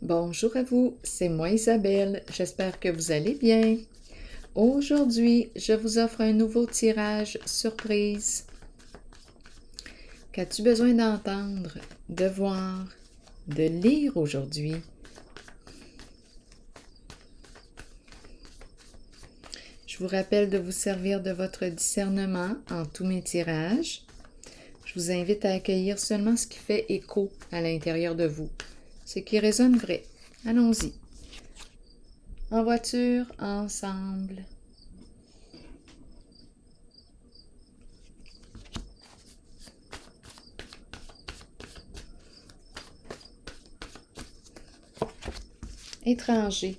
Bonjour à vous, c'est moi Isabelle, j'espère que vous allez bien. Aujourd'hui, je vous offre un nouveau tirage surprise. Qu'as-tu besoin d'entendre, de voir, de lire aujourd'hui? Je vous rappelle de vous servir de votre discernement en tous mes tirages. Je vous invite à accueillir seulement ce qui fait écho à l'intérieur de vous, ce qui résonne vrai. Allons-y. En voiture, ensemble. Étranger.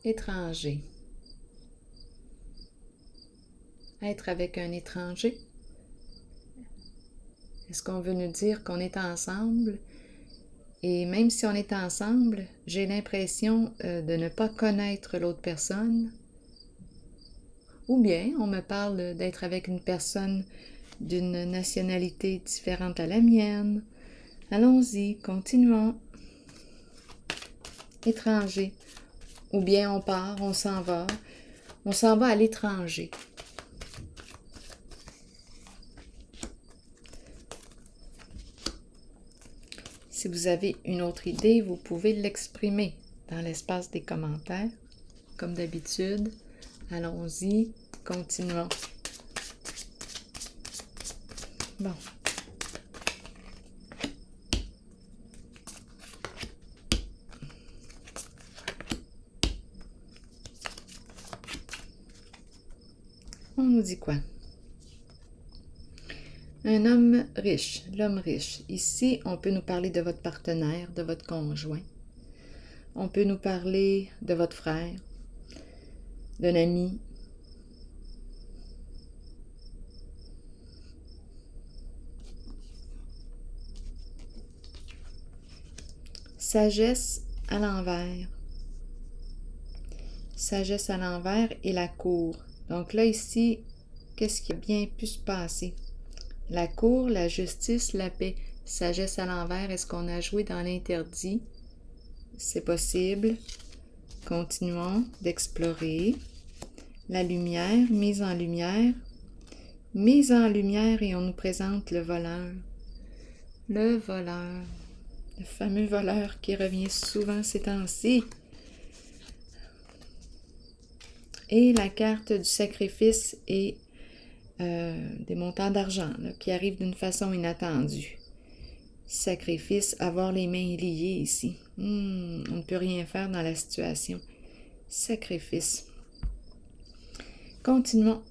Étranger. Être avec un étranger. Est-ce qu'on veut nous dire qu'on est ensemble? Et même si on est ensemble, j'ai l'impression de ne pas connaître l'autre personne. Ou bien on me parle d'être avec une personne d'une nationalité différente à la mienne. Allons-y, continuons. Étranger. Ou bien on part, on s'en va. On s'en va à l'étranger. Si vous avez une autre idée, vous pouvez l'exprimer dans l'espace des commentaires. Comme d'habitude, allons-y, continuons. Bon. On nous dit quoi? Un homme riche, l'homme riche. Ici, on peut nous parler de votre partenaire, de votre conjoint. On peut nous parler de votre frère, d'un ami. Sagesse à l'envers. Sagesse à l'envers et la cour. Donc là, ici, qu'est-ce qui a bien pu se passer? La cour, la justice, la paix. Sagesse à l'envers, est-ce qu'on a joué dans l'interdit? C'est possible. Continuons d'explorer. La lumière, mise en lumière. Mise en lumière et on nous présente le voleur. Le voleur. Le fameux voleur qui revient souvent ces temps-ci. Et la carte du sacrifice et des montants d'argent qui arrivent d'une façon inattendue. Sacrifice, avoir les mains liées ici. On ne peut rien faire dans la situation. Sacrifice. Continuons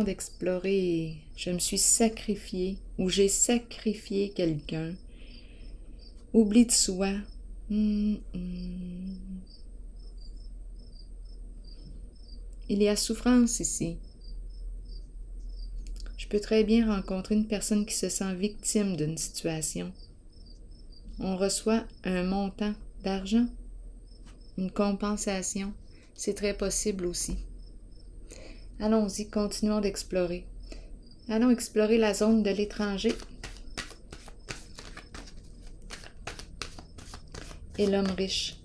d'explorer. Je me suis sacrifié ou j'ai sacrifié quelqu'un. Oubli de soi. Il y a souffrance ici. Je peux très bien rencontrer une personne qui se sent victime d'une situation. On reçoit un montant d'argent, une compensation. C'est très possible aussi. Allons-y, continuons d'explorer. Allons explorer la zone de l'étranger. Et l'homme riche.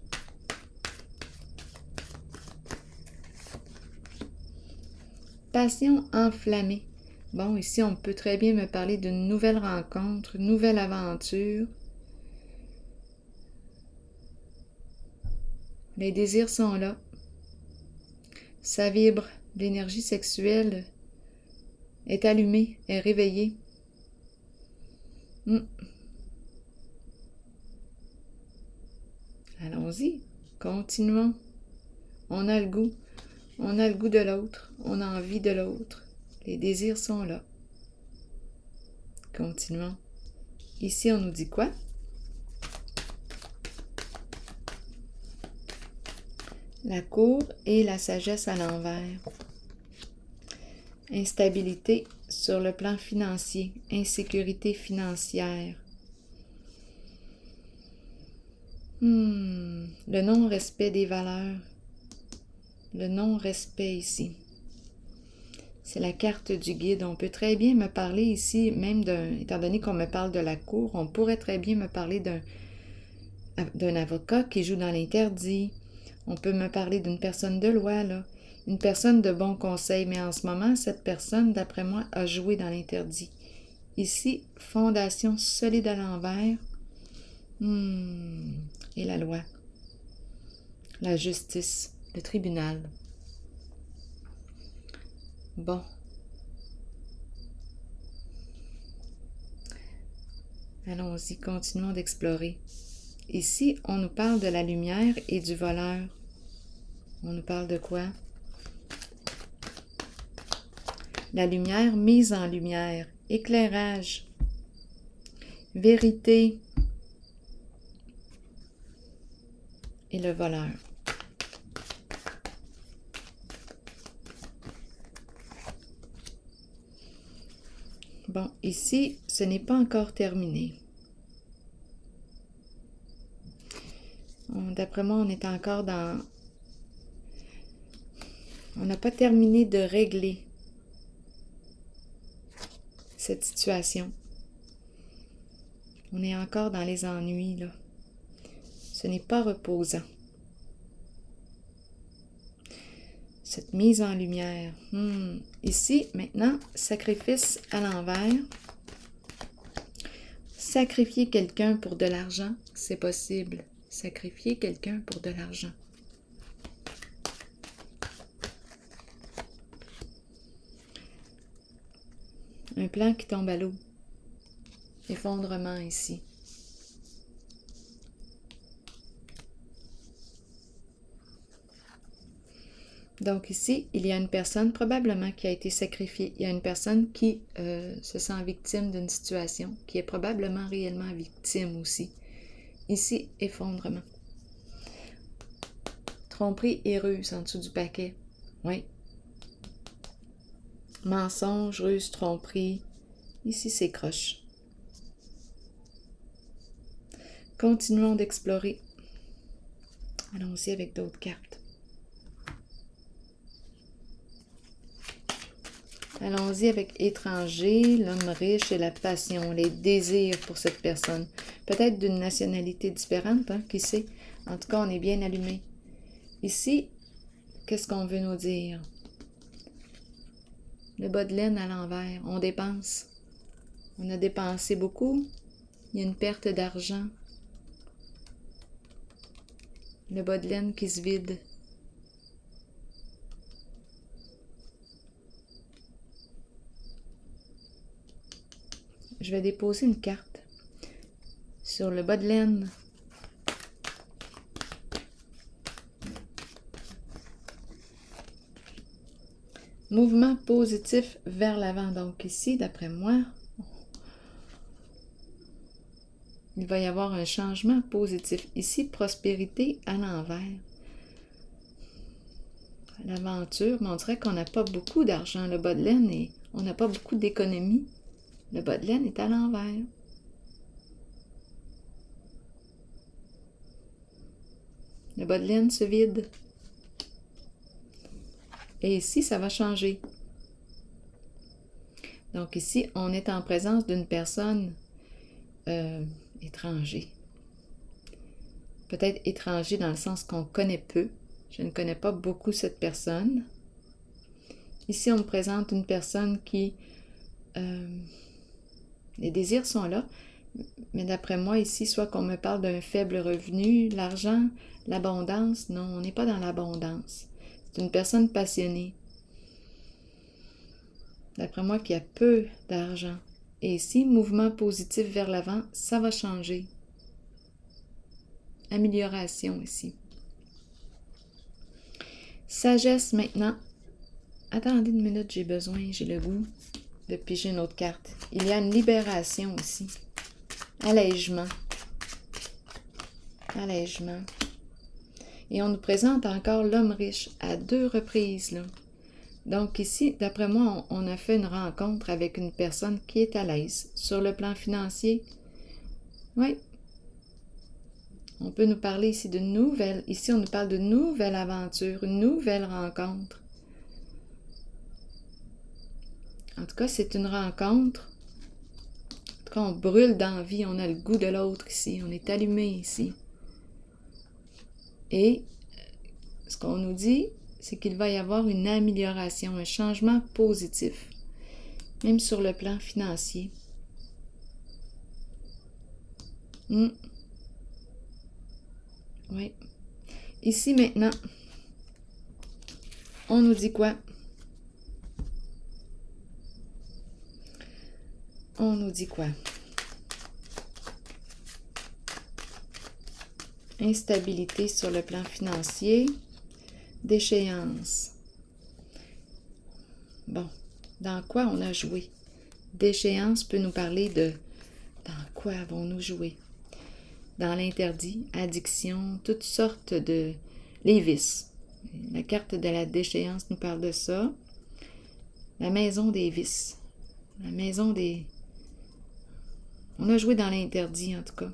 Passion enflammée. Bon, ici, on peut très bien me parler d'une nouvelle rencontre, une nouvelle aventure. Les désirs sont là. Ça vibre. L'énergie sexuelle est allumée, est réveillée. Allons-y, continuons. On a le goût. On a le goût de l'autre. On a envie de l'autre. Les désirs sont là. Continuons. Ici, on nous dit quoi? La cour et la sagesse à l'envers. Instabilité sur le plan financier. Insécurité financière. Le non-respect des valeurs. Le non-respect ici. C'est la carte du guide. On peut très bien me parler ici, même étant donné qu'on me parle de la cour, on pourrait très bien me parler d'un avocat qui joue dans l'interdit. On peut me parler d'une personne de loi, là. Une personne de bon conseil, mais en ce moment, cette personne, d'après moi, a joué dans l'interdit. Ici, fondation solide à l'envers. Et la loi. La justice. Le tribunal. Bon. Allons-y, continuons d'explorer. Ici, on nous parle de la lumière et du voleur. On nous parle de quoi? La lumière mise en lumière, éclairage, vérité et le voleur. Bon, ici, ce n'est pas encore terminé. D'après moi, on est encore dans... On n'a pas terminé de régler cette situation. On est encore dans les ennuis, là. Ce n'est pas reposant. Cette mise en lumière. Ici, maintenant, sacrifice à l'envers. Sacrifier quelqu'un pour de l'argent, c'est possible. Sacrifier quelqu'un pour de l'argent. Un plan qui tombe à l'eau. Effondrement ici. Donc ici, il y a une personne probablement qui a été sacrifiée. Il y a une personne qui se sent victime d'une situation, qui est probablement réellement victime aussi. Ici, effondrement. Tromperie et ruse en dessous du paquet. Oui. Mensonge, ruse, tromperie. Ici, c'est croche. Continuons d'explorer. Allons-y avec d'autres cartes. Allons-y avec étranger, l'homme riche et la passion, les désirs pour cette personne. Peut-être d'une nationalité différente, hein, qui sait. En tout cas, on est bien allumé. Ici, qu'est-ce qu'on veut nous dire? Le bas de laine à l'envers, on dépense. On a dépensé beaucoup. Il y a une perte d'argent. Le bas de laine qui se vide. Je vais déposer une carte sur le bas de laine. Mouvement positif vers l'avant. Donc ici, d'après moi, il va y avoir un changement positif. Ici, prospérité à l'envers. L'aventure, mais on dirait qu'on n'a pas beaucoup d'argent. Le bas de laine, et on n'a pas beaucoup d'économie. Le bas de laine est à l'envers. Le bas de laine se vide. Et ici, ça va changer. Donc ici, on est en présence d'une personne étranger. Peut-être étranger dans le sens qu'on connaît peu. Je ne connais pas beaucoup cette personne. Ici, on me présente une personne qui... les désirs sont là, mais d'après moi, ici, soit qu'on me parle d'un faible revenu, l'argent, l'abondance. Non, on n'est pas dans l'abondance. C'est une personne passionnée. D'après moi, qui a peu d'argent. Et ici, mouvement positif vers l'avant, ça va changer. Amélioration ici. Sagesse maintenant. Attendez une minute, j'ai le goût de piger une autre carte. Il y a une libération ici. Allègement. Allègement. Et on nous présente encore l'homme riche à 2 reprises, là. Donc ici, d'après moi, on a fait une rencontre avec une personne qui est à l'aise. Sur le plan financier, oui. On peut nous parler ici d'une nouvelle... Ici, on nous parle de nouvelle aventure, une nouvelle rencontre. En tout cas, c'est une rencontre. En tout cas, on brûle d'envie, on a le goût de l'autre ici. On est allumé ici. Et ce qu'on nous dit, c'est qu'il va y avoir une amélioration, un changement positif, même sur le plan financier. Oui. Ici, maintenant, on nous dit quoi? On nous dit quoi? Instabilité sur le plan financier, déchéance. Bon, dans quoi on a joué? Déchéance peut nous parler de dans quoi avons-nous joué? Dans l'interdit, addiction, toutes sortes de... les vices. La carte de la déchéance nous parle de ça. La maison des vices. La maison des... On a joué dans l'interdit, en tout cas.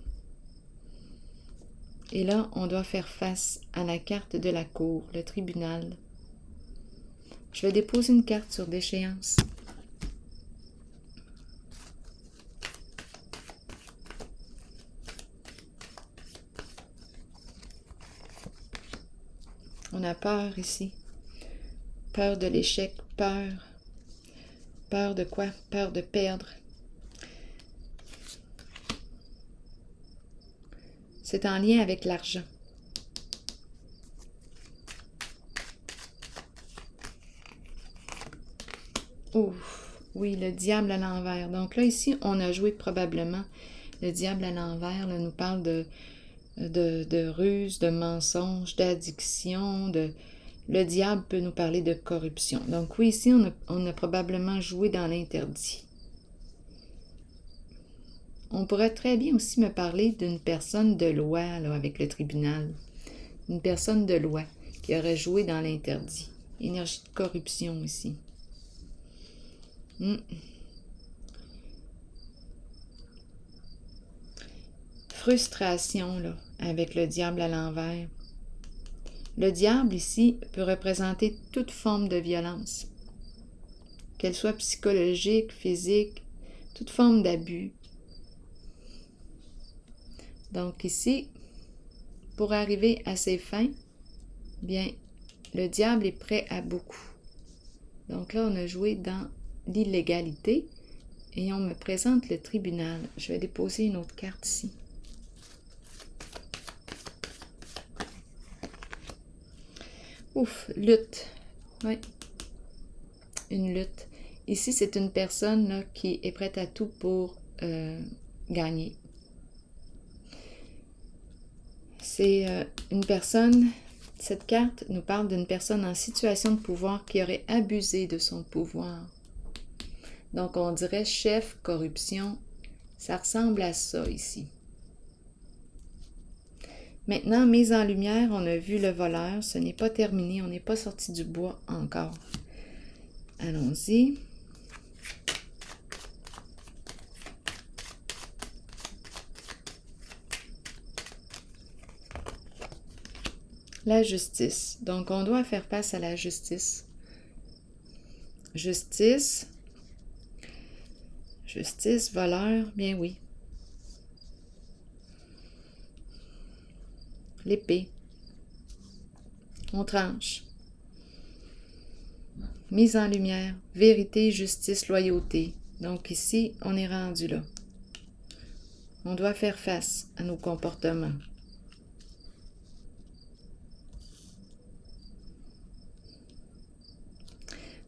Et là, on doit faire face à la carte de la cour, le tribunal. Je vais déposer une carte sur déchéance. On a peur ici. Peur de l'échec, peur. Peur de quoi? Peur de perdre. C'est en lien avec l'argent. Ouf, oui, le diable à l'envers. Donc là, ici, on a joué probablement le diable à l'envers. Là, nous parle de ruse, de mensonge, d'addiction, de... Le diable peut nous parler de corruption. Donc oui, ici, on a probablement joué dans l'interdit. On pourrait très bien aussi me parler d'une personne de loi, là, avec le tribunal. Une personne de loi qui aurait joué dans l'interdit. Énergie de corruption ici. Frustration, là, avec le diable à l'envers. Le diable, ici, peut représenter toute forme de violence, qu'elle soit psychologique, physique, toute forme d'abus. Donc ici, pour arriver à ses fins, bien, le diable est prêt à beaucoup. Donc là, on a joué dans l'illégalité et on me présente le tribunal. Je vais déposer une autre carte ici. Ouf, lutte. Oui, une lutte. Ici, c'est une personne là, qui est prête à tout pour gagner. C'est une personne, cette carte nous parle d'une personne en situation de pouvoir qui aurait abusé de son pouvoir. Donc, on dirait chef, corruption. Ça ressemble à ça ici. Maintenant, mise en lumière, on a vu le voleur. Ce n'est pas terminé. On n'est pas sorti du bois encore. Allons-y. La justice. Donc, on doit faire face à la justice. Justice. Justice, voleur, bien oui. L'épée. On tranche. Mise en lumière. Vérité, justice, loyauté. Donc ici, on est rendu là. On doit faire face à nos comportements.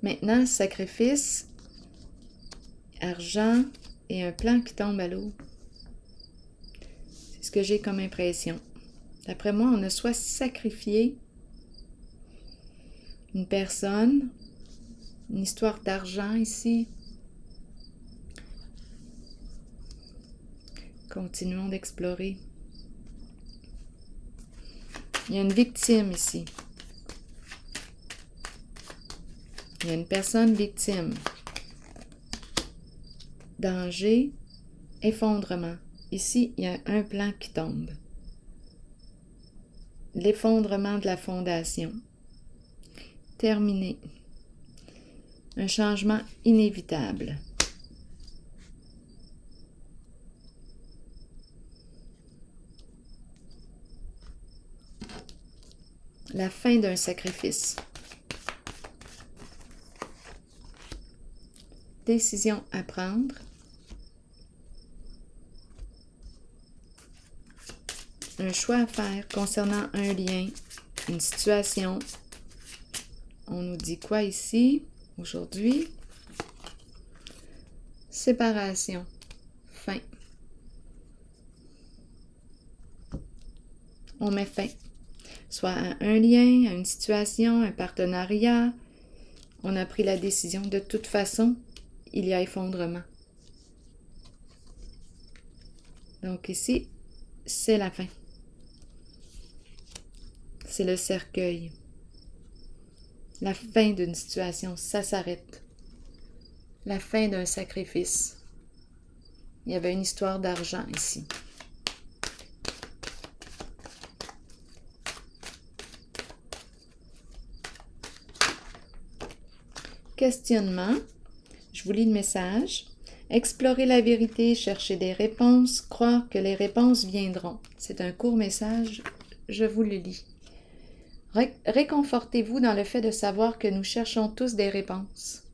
Maintenant, sacrifice, argent et un plan qui tombe à l'eau. C'est ce que j'ai comme impression. D'après moi, on a soit sacrifié une personne, une histoire d'argent ici. Continuons d'explorer. Il y a une victime ici. Il y a une personne victime. Danger, effondrement. Ici, il y a un plan qui tombe. L'effondrement de la fondation. Terminé. Un changement inévitable. La fin d'un sacrifice. Décision à prendre. Un choix à faire concernant un lien, une situation. On nous dit quoi ici, aujourd'hui? Séparation. Fin. On met fin. Soit à un lien, à une situation, un partenariat. On a pris la décision. De toute façon, il y a effondrement. Donc ici, c'est la fin. C'est le cercueil. La fin d'une situation, ça s'arrête. La fin d'un sacrifice. Il y avait une histoire d'argent ici. Questionnement. Je vous lis le message. Explorer la vérité, chercher des réponses, croire que les réponses viendront. C'est un court message, je vous le lis. Réconfortez-vous dans le fait de savoir que nous cherchons tous des réponses.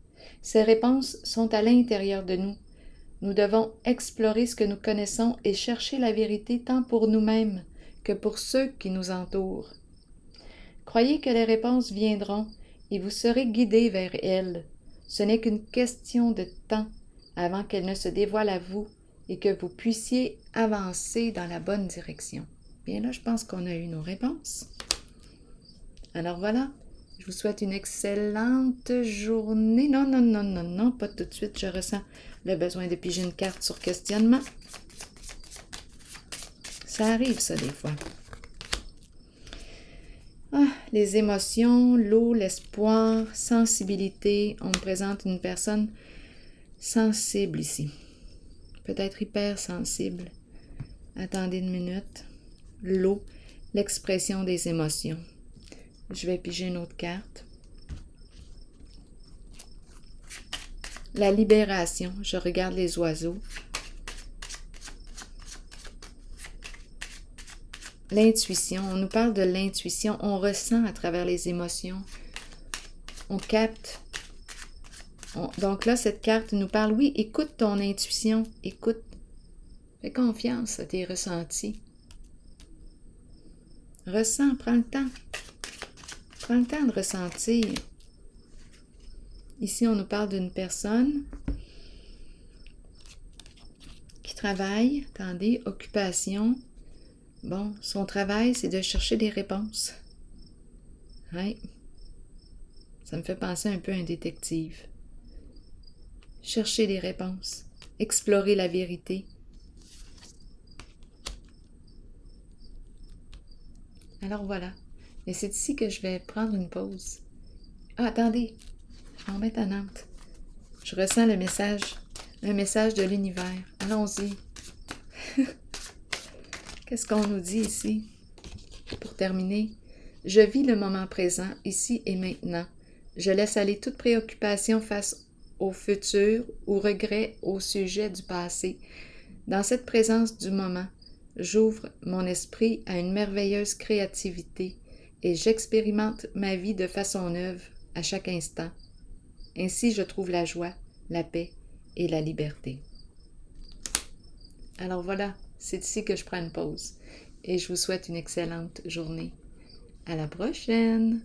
Ces réponses sont à l'intérieur de nous. Nous devons explorer ce que nous connaissons et chercher la vérité tant pour nous-mêmes que pour ceux qui nous entourent. Croyez que les réponses viendront et vous serez guidés vers elles. Ce n'est qu'une question de temps avant qu'elles ne se dévoilent à vous et que vous puissiez avancer dans la bonne direction. Bien là, je pense qu'on a eu nos réponses. Alors voilà, je vous souhaite une excellente journée. Non, pas tout de suite, je ressens le besoin de piger une carte sur questionnement. Ça arrive, ça, des fois. Les émotions, l'eau, l'espoir, sensibilité. On me présente une personne sensible ici. Peut-être hypersensible. Attendez une minute. L'eau, l'expression des émotions. Je vais piger une autre carte. La libération. Je regarde les oiseaux. L'intuition. On nous parle de l'intuition. On ressent à travers les émotions. On capte. Donc là, cette carte nous parle, oui, écoute ton intuition. Écoute. Fais confiance à tes ressentis. Ressens, prends le temps. Prends le temps de ressentir. Ici, on nous parle d'une personne qui travaille. Attendez, occupation. Bon, son travail, c'est de chercher des réponses. Oui. Ça me fait penser un peu à un détective. Chercher des réponses. Explorer la vérité. Alors voilà. Et c'est ici que je vais prendre une pause. Ah, attendez. Je vais en mettre à Nantes. Je ressens le message. Un message de l'univers. Allons-y. Qu'est-ce qu'on nous dit ici? Pour terminer, je vis le moment présent, ici et maintenant. Je laisse aller toute préoccupation face au futur ou regret au sujet du passé. Dans cette présence du moment, j'ouvre mon esprit à une merveilleuse créativité et j'expérimente ma vie de façon neuve à chaque instant. Ainsi, je trouve la joie, la paix et la liberté. Alors voilà, c'est ici que je prends une pause et je vous souhaite une excellente journée. À la prochaine!